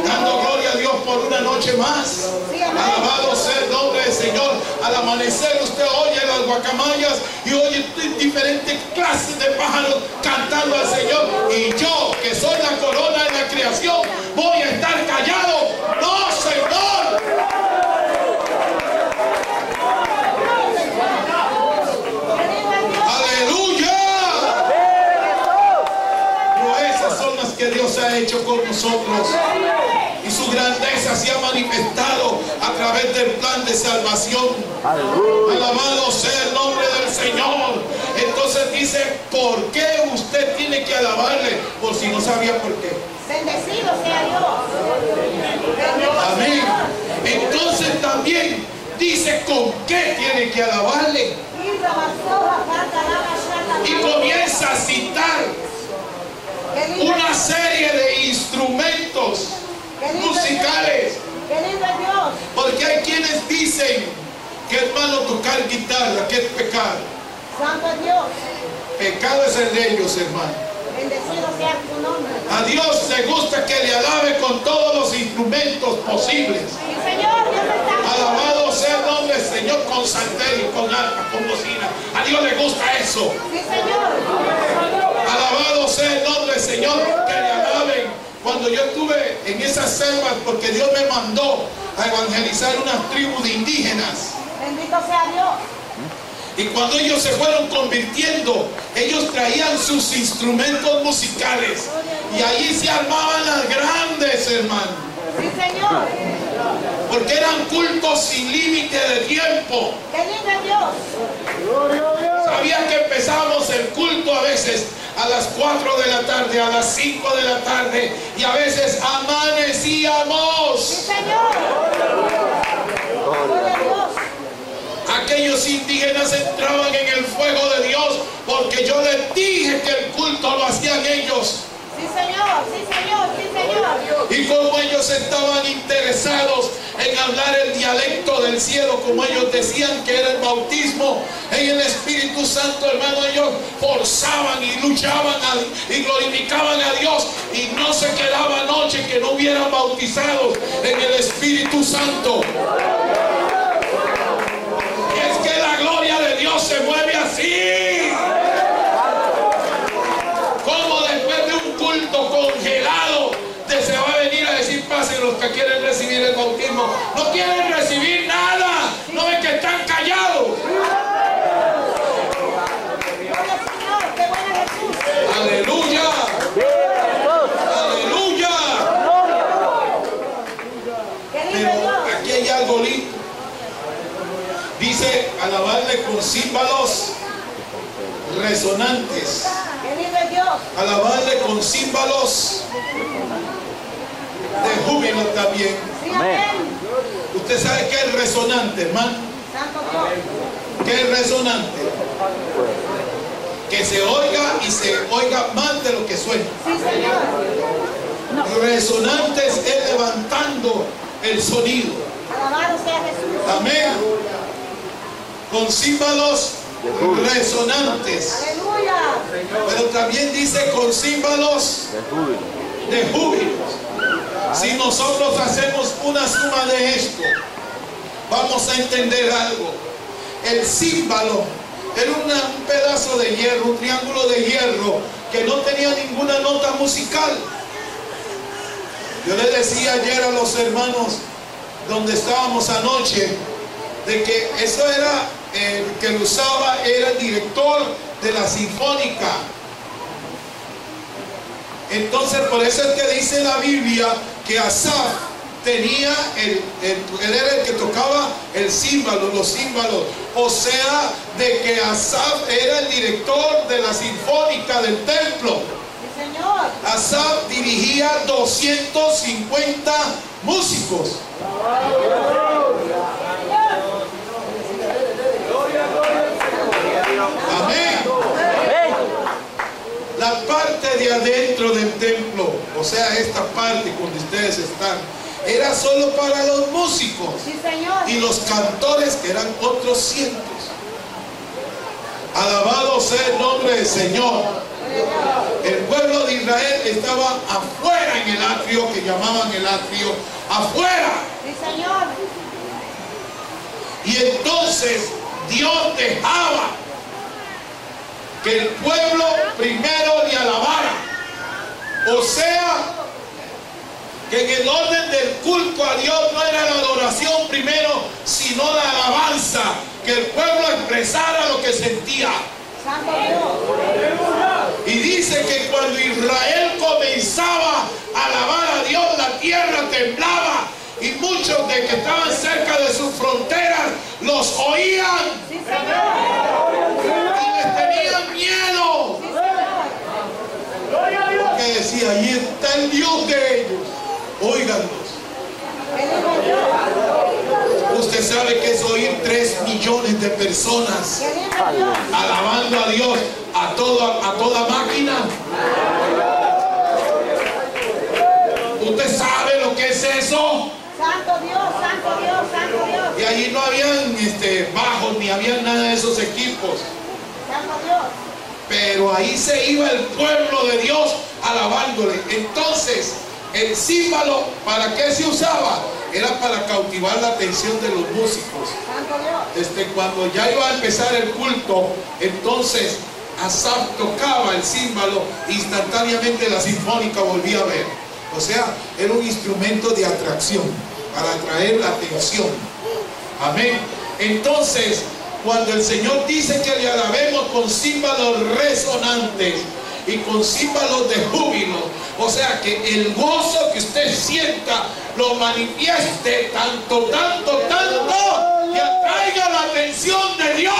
dando gloria a Dios por una noche más. Alabado sea el nombre del Señor. Al amanecer usted oye las guacamayas y oye diferentes clases de pájaros cantando al Señor. Y yo, que soy la corona de la creación, voy a estar callado. ¡No, Señor! ¡Aleluya! Pero esas son las que Dios ha hecho con nosotros. Y su grandeza se ha manifestado a través del plan de salvación. Alabado sea el nombre del Señor. Entonces dice, ¿por qué usted tiene que alabarle? Por si no sabía por qué. Bendecido sea Dios. Amén. Entonces también dice, ¿con qué tiene que alabarle? Y comienza a citar una serie de instrumentos musicales. Qué lindo es Dios. Porque hay quienes dicen que, hermano, tocar guitarra, que es pecado. Santo es Dios. Pecado es el de ellos, hermano. Bendecido sea tu nombre. A Dios le gusta que le alabe con todos los instrumentos posibles. Sí, Señor, Dios está. Alabado sea el nombre del Señor, con salterio, con arpa, con bocina. A Dios le gusta eso. Sí, Señor. Alabado sea el nombre del Señor, que le alaben. Cuando yo estuve en esas selvas, porque Dios me mandó a evangelizar unas tribus de indígenas. Bendito sea Dios. Y cuando ellos se fueron convirtiendo, ellos traían sus instrumentos musicales. Y allí se armaban las grandes, hermano. Sí, Señor. Porque eran cultos sin límite de tiempo. Qué lindo es Dios. Sabían que empezábamos el culto a veces a las 4 de la tarde, a las 5 de la tarde. Y a veces amanecíamos. Sí, Señor. Gloria a Dios. Aquellos indígenas entraban en el fuego de Dios porque yo les dije que el culto lo hacían ellos. Sí, Señor. Sí, Señor. Sí, Señor. Y como ellos estaban interesados en hablar el dialecto del cielo, como ellos decían que era el bautismo en el Espíritu Santo, hermano, ellos forzaban y luchaban y glorificaban a Dios, y no se quedaba noche que no hubieran bautizados en el Espíritu Santo. Es que la gloria de Dios se mueve así. Como después de un culto congelado, se va a venir a decir, pasen los que quieren recibir el bautismo, no quieren recibir nada. No ven que están callados. Aleluya. Aleluya. Pero aquí hay algo lindo. Dice alabarle con címbalos resonantes. Alabarle con címbalos de júbilo también. ¿Usted sabe qué es resonante, hermano? ¿Qué es resonante? Que se oiga y se oiga más de lo que suena. Resonantes es levantando el sonido. Alabado sea Jesús. Amén. Con címbalos resonantes. Aleluya. Pero también dice con címbalos de júbilo. Si nosotros hacemos una suma de esto, vamos a entender algo. El címbalo era un pedazo de hierro, un triángulo de hierro que no tenía ninguna nota musical. Yo le decía ayer a los hermanos donde estábamos anoche, de que eso era, el que lo usaba era el director de la sinfónica. Entonces por eso es que dice la Biblia que Asaf tenía, él era el que tocaba el címbalo, los címbalos. O sea, de que Asaf era el director de la sinfónica del templo. Sí, Señor. Asaf dirigía 250 músicos. Amén. La parte de adentro del templo, o sea, esta parte donde ustedes están, era solo para los músicos. Sí, Señor. Y los cantores, que eran otros cientos. Alabado sea el nombre del Señor. El pueblo de Israel estaba afuera en el atrio, que llamaban el atrio, afuera. Sí, Señor. Y entonces Dios dejaba que el pueblo primero le alabara. O sea, que en el orden del culto a Dios no era la adoración primero, sino la alabanza, que el pueblo expresara lo que sentía. Santo Dios. Y dice que cuando Israel comenzaba a alabar a Dios, la tierra temblaba. Y muchos de que estaban cerca de sus fronteras los oían. Sí, Señor. Y les tenían miedo. Sí, Señor. Porque decía, ahí está el Dios de ellos. Óiganlos. Usted sabe que es oír 3 millones de personas alabando a Dios a toda máquina. ¿Usted sabe lo que es eso? Santo Dios, Santo Dios, Santo Dios. Y allí no habían bajos ni había nada de esos equipos. Santo Dios. Pero ahí se iba el pueblo de Dios alabándole. Entonces, el címbalo, ¿para qué se usaba? Era para cautivar la atención de los músicos. Santo Dios. Cuando ya iba a empezar el culto, entonces Asaf tocaba el címbalo, instantáneamente la sinfónica volvía a ver. O sea, era un instrumento de atracción, para atraer la atención. Amén. Entonces, cuando el Señor dice que le alabemos con címbalos resonantes y con címbalos de júbilo, o sea, que el gozo que usted sienta lo manifieste tanto, que atraiga la atención de Dios.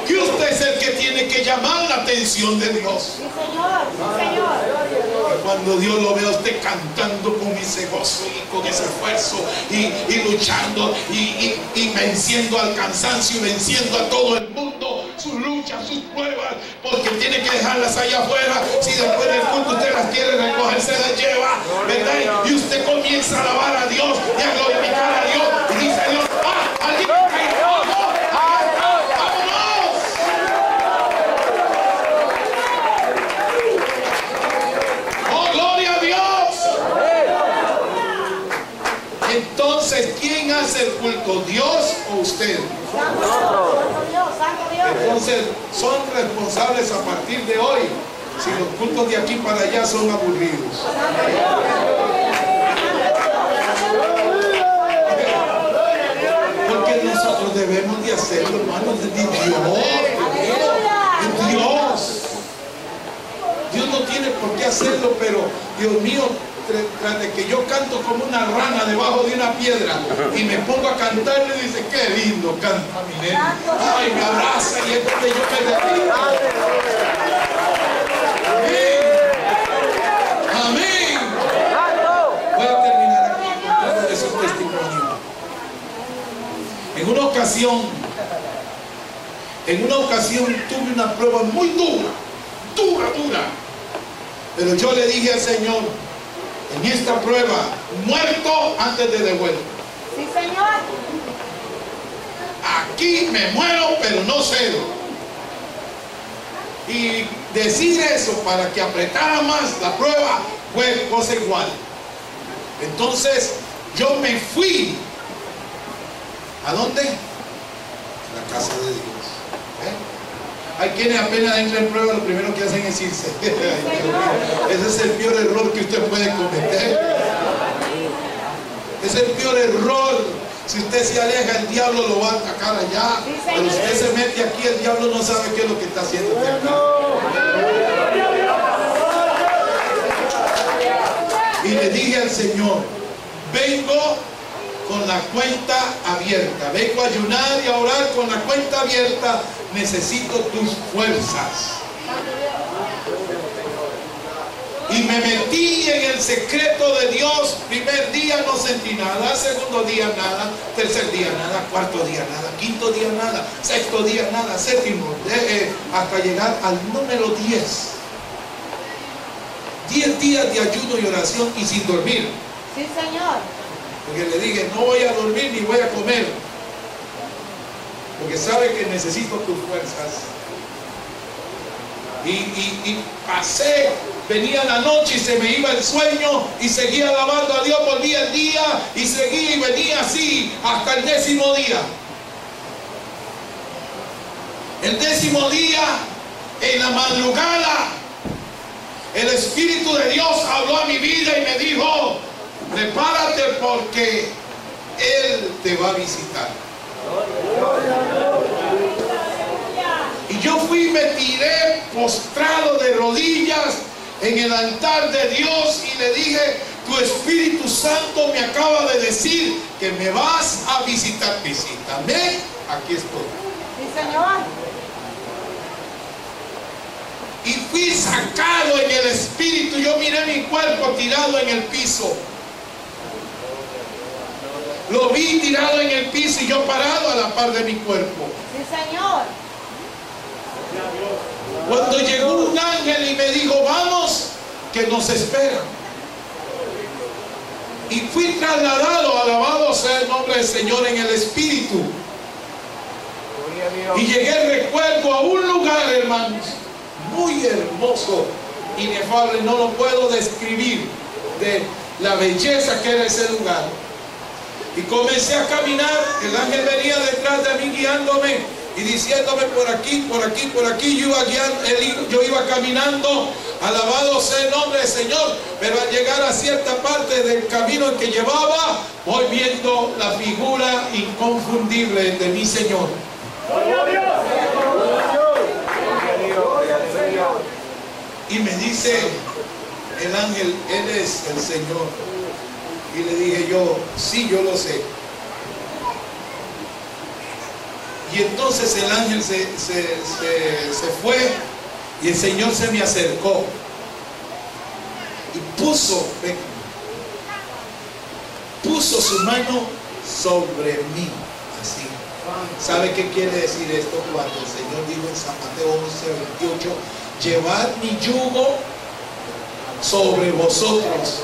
Que usted es el que tiene que llamar la atención de Dios. Sí, Señor. Sí, Señor. Cuando Dios lo ve a usted cantando con ese gozo y con ese esfuerzo y luchando y venciendo al cansancio y venciendo a todo el mundo, sus luchas, sus pruebas, porque tiene que dejarlas allá afuera. Si después del culto usted las quiere recoger, se las lleva, ¿verdad? Y usted comienza a alabar a Dios y a glorificar a Dios y dice Dios, ¡ah! ¡Alguien cae! ¡Vámonos! Entonces, ¿quién hace el culto? ¿Dios o usted? Santo Dios, Santo Dios. Entonces, son responsables a partir de hoy si los cultos de aquí para allá son aburridos. Porque nosotros debemos de hacerlo, hermanos, de Dios. Dios no tiene por qué hacerlo, pero Dios mío, tras de que yo canto como una rana debajo de una piedra y me pongo a cantar, le dice, qué lindo canta mi nene. Ay, me abraza y es donde yo me derrito. Amén. Amén. Voy a terminar aquí contando de su testimonio. En una ocasión tuve una prueba muy dura. Pero yo le dije al Señor, en esta prueba, muerto antes de devuelvo. Sí, Señor. Aquí me muero, pero no cedo. Y decir eso para que apretara más la prueba fue cosa igual. Entonces yo me fui. ¿A dónde? A la casa de Dios. Hay quienes apenas entran en prueba, lo primero que hacen es irse. Ese es el peor error que usted puede cometer. Es el peor error. Si usted se aleja, el diablo lo va a atacar allá. Pero si usted se mete aquí, el diablo no sabe qué es lo que está haciendo usted acá. Y le dije al Señor, vengo con la cuenta abierta. Vengo a ayunar y a orar con la cuenta abierta. Necesito tus fuerzas. Y me metí en el secreto de Dios. Primer día no sentí nada, segundo día nada, tercer día nada, cuarto día nada, quinto día nada, sexto día nada, séptimo, hasta llegar al número 10. 10 días de ayuno y oración y sin dormir. Sí, Señor. Porque le dije, no voy a dormir ni voy a comer. Porque sabe que necesito tus fuerzas. Y pasé, venía la noche y se me iba el sueño y seguía alabando a Dios, volvía el día y seguía y venía así hasta el 10º día. El 10º día, en la madrugada, el Espíritu de Dios habló a mi vida y me dijo, prepárate porque Él te va a visitar. Y yo fui y me tiré postrado de rodillas en el altar de Dios y le dije, tu Espíritu Santo me acaba de decir que me vas a visitar. Visítame, aquí estoy. Sí, Señor. Y fui sacado en el Espíritu. Yo miré mi cuerpo tirado en el piso. Lo vi tirado en el piso y yo parado a la par de mi cuerpo. Sí, Señor. Cuando llegó un ángel y me dijo, vamos, que nos esperan. Y fui trasladado, alabado sea el nombre del Señor, en el Espíritu. Y llegué, recuerdo, a un lugar, hermanos, muy hermoso, inefable, no lo puedo describir, de la belleza que era ese lugar. Y comencé a caminar, el ángel venía detrás de mí guiándome y diciéndome por aquí, por aquí, por aquí. Yo iba caminando, alabado sea el nombre del Señor, pero al llegar a cierta parte del camino en que llevaba, voy viendo la figura inconfundible de mi Señor. Y me dice el ángel, Él es el Señor. Y le dije yo, sí, yo lo sé. Y entonces el ángel se fue y el Señor se me acercó y puso su mano sobre mí, así. ¿Sabe qué quiere decir esto? Cuando el Señor dijo en San Mateo 11:28, llevad mi yugo sobre vosotros.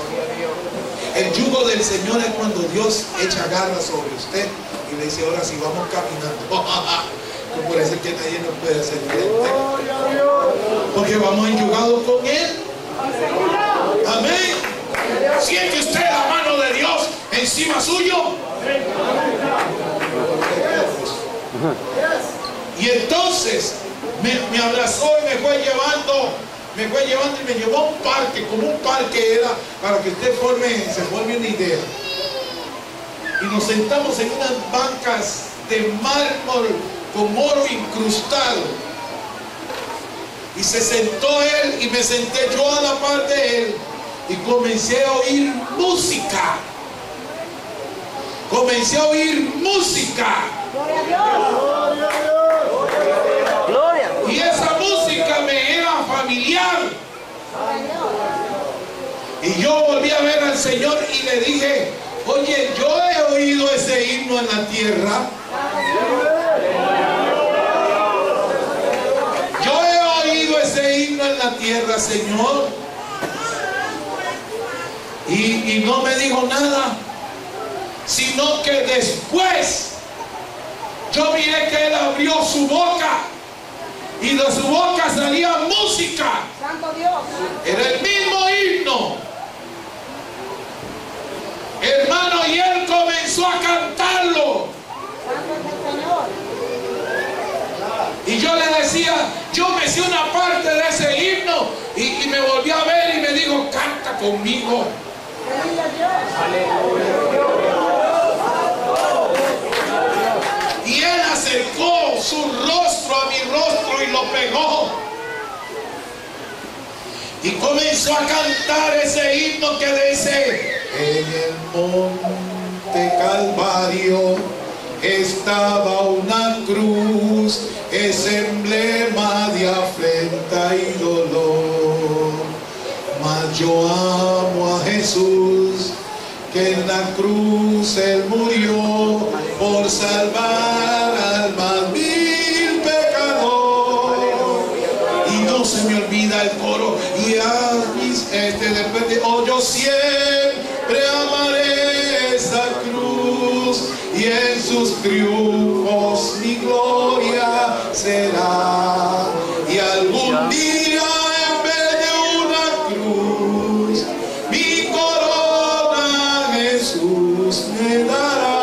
El yugo del Señor es cuando Dios echa garra sobre usted y le dice, ahora sí, vamos caminando. Por eso es que nadie nos puede hacer frente, porque vamos enyugados con Él. Amén. ¿Siente usted la mano de Dios encima suyo? Y entonces me abrazó y me fue llevando me fue llevando y me llevó a un parque, como un parque era, para que usted se forme una idea. Y nos sentamos en unas bancas de mármol con oro incrustado. Y se sentó él y me senté yo a la par de él y comencé a oír música. Comencé a oír música. Gloria a Dios. Gloria. Y esa música me era familiar. Y yo volví a ver al Señor y le dije, oye, yo he oído ese himno en la tierra. Yo he oído ese himno en la tierra, Señor. Y no me dijo nada, sino que después yo miré que él abrió su boca y de su boca salía música. Santo Dios. Era el mismo himno, hermano, y él comenzó a cantarlo. Santo es el Señor. Y yo le decía, yo me sé una parte de ese himno, y me volví a ver y me dijo, canta conmigo. Gloria a Dios. Y él acercó su rostro a mi rostro y lo pegó. Y comenzó a cantar ese himno que dice: en el monte Calvario estaba una cruz, es emblema de afrenta y dolor. Mas yo amo a Jesús, que en la cruz él murió por salvar almas mil pecador. Y no se me olvida el coro, y a mis después de yo siempre amaré esa cruz, y en sus triunfos mi gloria será. Y algún día en vez de una cruz, mi corona Jesús me dará.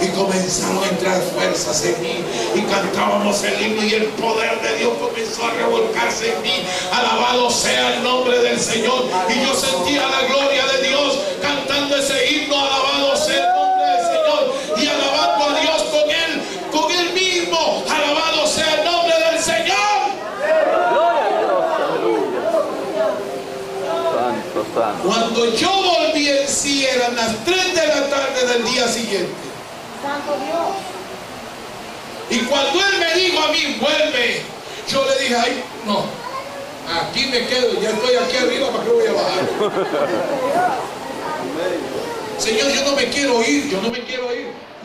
Y comenzaron a entrar fuerzas en mí, y cantábamos el himno, y el poder de Dios comenzó a revolcarse en mí. Alabado sea el nombre del Señor. Y yo sentía la gloria de Dios cantando ese himno. Alabado sea el nombre del Señor, y alabando a Dios con él mismo. Alabado sea el nombre del Señor. Gloria a Dios. Aleluya. Santo, santo. Cuando yo volví en sí, eran las 3 de la tarde del día siguiente. Santo Dios. Y cuando él me dijo a mí, vuelve, yo le dije, ay, no, aquí me quedo, ya estoy aquí arriba, ¿para qué voy a bajar? Señor, yo no me quiero ir,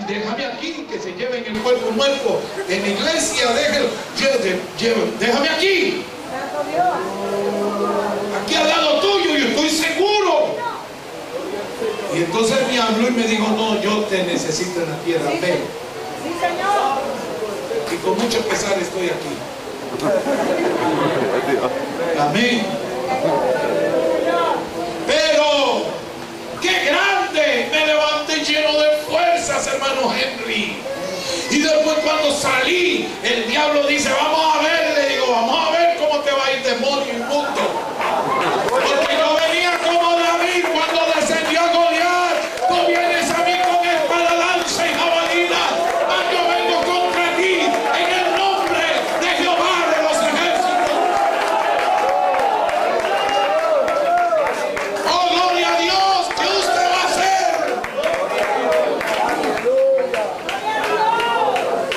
déjame aquí, que se lleven el cuerpo muerto en la iglesia, déjalo, déjame aquí, Santo Dios. aquí al lado tuyo, yo estoy seguro. Y entonces me habló y me dijo, no, yo te necesito en la tierra, ven. Sí, Señor. Y con mucho pesar estoy aquí. Amén. Pero qué grande, me levanté lleno de fuerzas, hermano Henry. Y después cuando salí, el diablo dice, vamos a ver, le digo, vamos a ver cómo te va a ir, demonio inmundo. Porque yo venía como David cuando descendió a Goliat. Tú vienes a mí con espada, lanza y jabalina, mas yo vengo contra ti en el nombre de Jehová de los ejércitos. Oh, gloria a Dios, ¿qué usted va a hacer?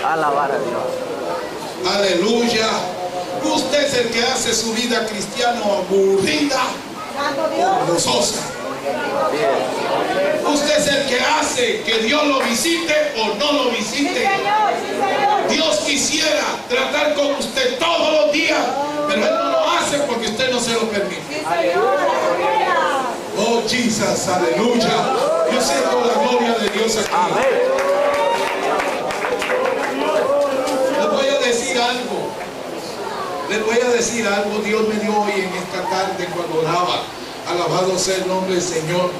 Alabar a Dios. Aleluya. Usted es el que hace su vida cristiana aburrida Santo Dios. o gozosa. Usted es el que hace que Dios lo visite o no lo Sí, visite. Señor. Sí, Señor. Dios quisiera tratar con usted todos los días, pero Él no lo hace porque usted no se lo permite. Sí, Señor. Aleluya. Oh, Jesus, aleluya. Yo siento la gloria de Dios aquí. Amén. Les voy a decir algo. Les voy a decir algo. Dios me dio hoy en esta tarde cuando oraba. Alabado sea el nombre del Señor.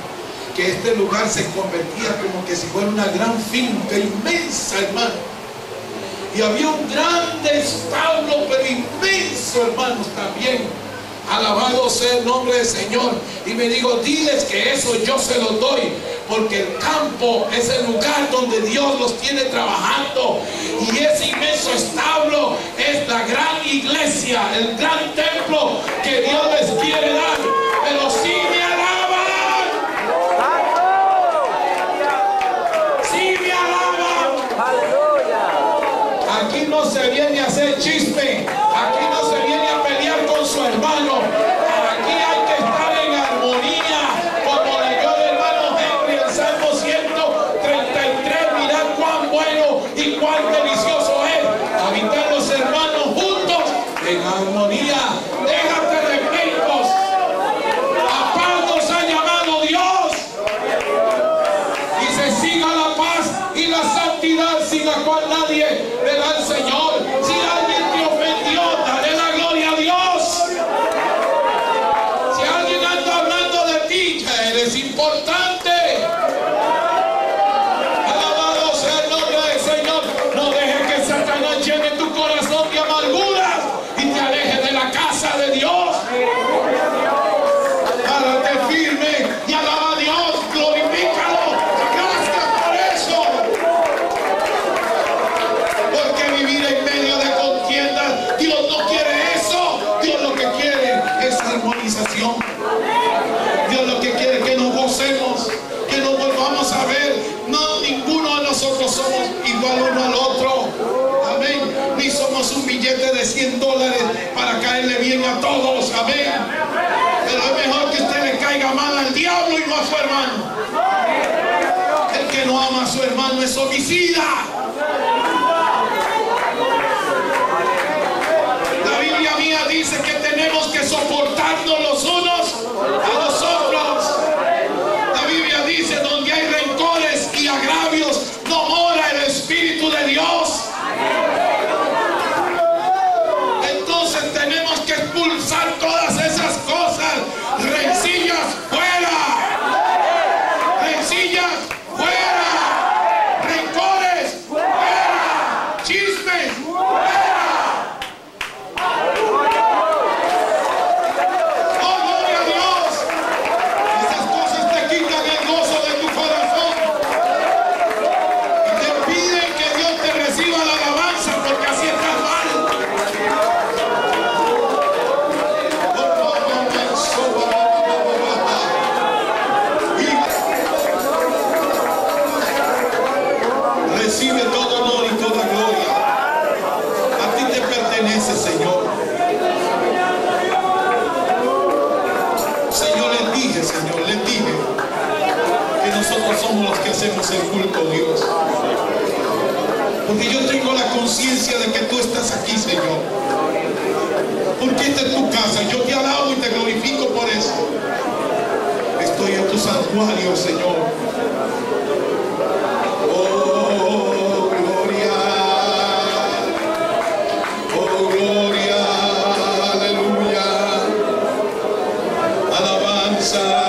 Que este lugar se convertía como que si fuera una gran finca inmensa, hermano. Y había un gran establo, pero inmenso. paso, hermanos, también. Alabado sea el nombre del Señor. Y me digo, diles que eso yo se los doy, porque el campo es el lugar donde Dios los tiene trabajando, y ese inmenso establo es la gran iglesia, el gran templo que Dios les quiere dar. Pero si me alaban, si me alaban, Aleluya. aquí no se viene a hacer chisme, aquí no se viene a pelear con su hermano, aquí hay que estar en armonía, como leyó el hermano Henry el Salmo 133. Mirad cuán bueno y cuán delicioso es habitar los hermanos juntos en armonía. Déjate de pleitos, a paz nos ha llamado Dios, y se siga la paz y la santidad, sin la cual nadie le da al Señor. Si alguien te ofendió, dale la gloria a Dios. Si alguien anda hablando de ti, ya eres importante. Alabado sea el nombre del Señor. No dejes que Satanás llene tu corazón de amarguras y te aleje de la casa de Dios. Párate firme y alaba a Dios, glorifícalo. Gracias por eso. Porque vivir en medio de contiendas, Dios no quiere eso. Dios lo que quiere es armonización. Dios lo que quiere es que nos gocemos, que nos volvamos a ver. No, ninguno de nosotros somos igual uno al otro. Amén. Ni somos un billete de $100 para caerle bien a todos. Amén. Pero es mejor que usted le caiga mal al diablo y no a su hermano. El que no ama a su hermano es homicida. La Biblia mía dice que tenemos que soportarnos los unos a los otros. La Biblia dice, donde hay rencores y agravios, no mora el Espíritu de Dios. Entonces tenemos que expulsar todas esas cosas. Rencillas fuera, rencillas fuera, rencores fuera, chismes fuera. Oh, gloria a Dios. Esas cosas te quitan el gozo de tu corazón y te piden que Dios te reciba la alabanza, porque así estás mal. Recibe todo honor y toda gloria. A ti te pertenece, Señor. Señor, les dije que nosotros somos los que hacemos el culto a Dios. Porque yo tengo la conciencia de que tú estás aquí, Señor. Porque esta es tu casa. Yo te alabo y te glorifico por eso. Estoy en tu santuario, Señor. Oh, gloria. Oh, gloria. Aleluya. Alabanza.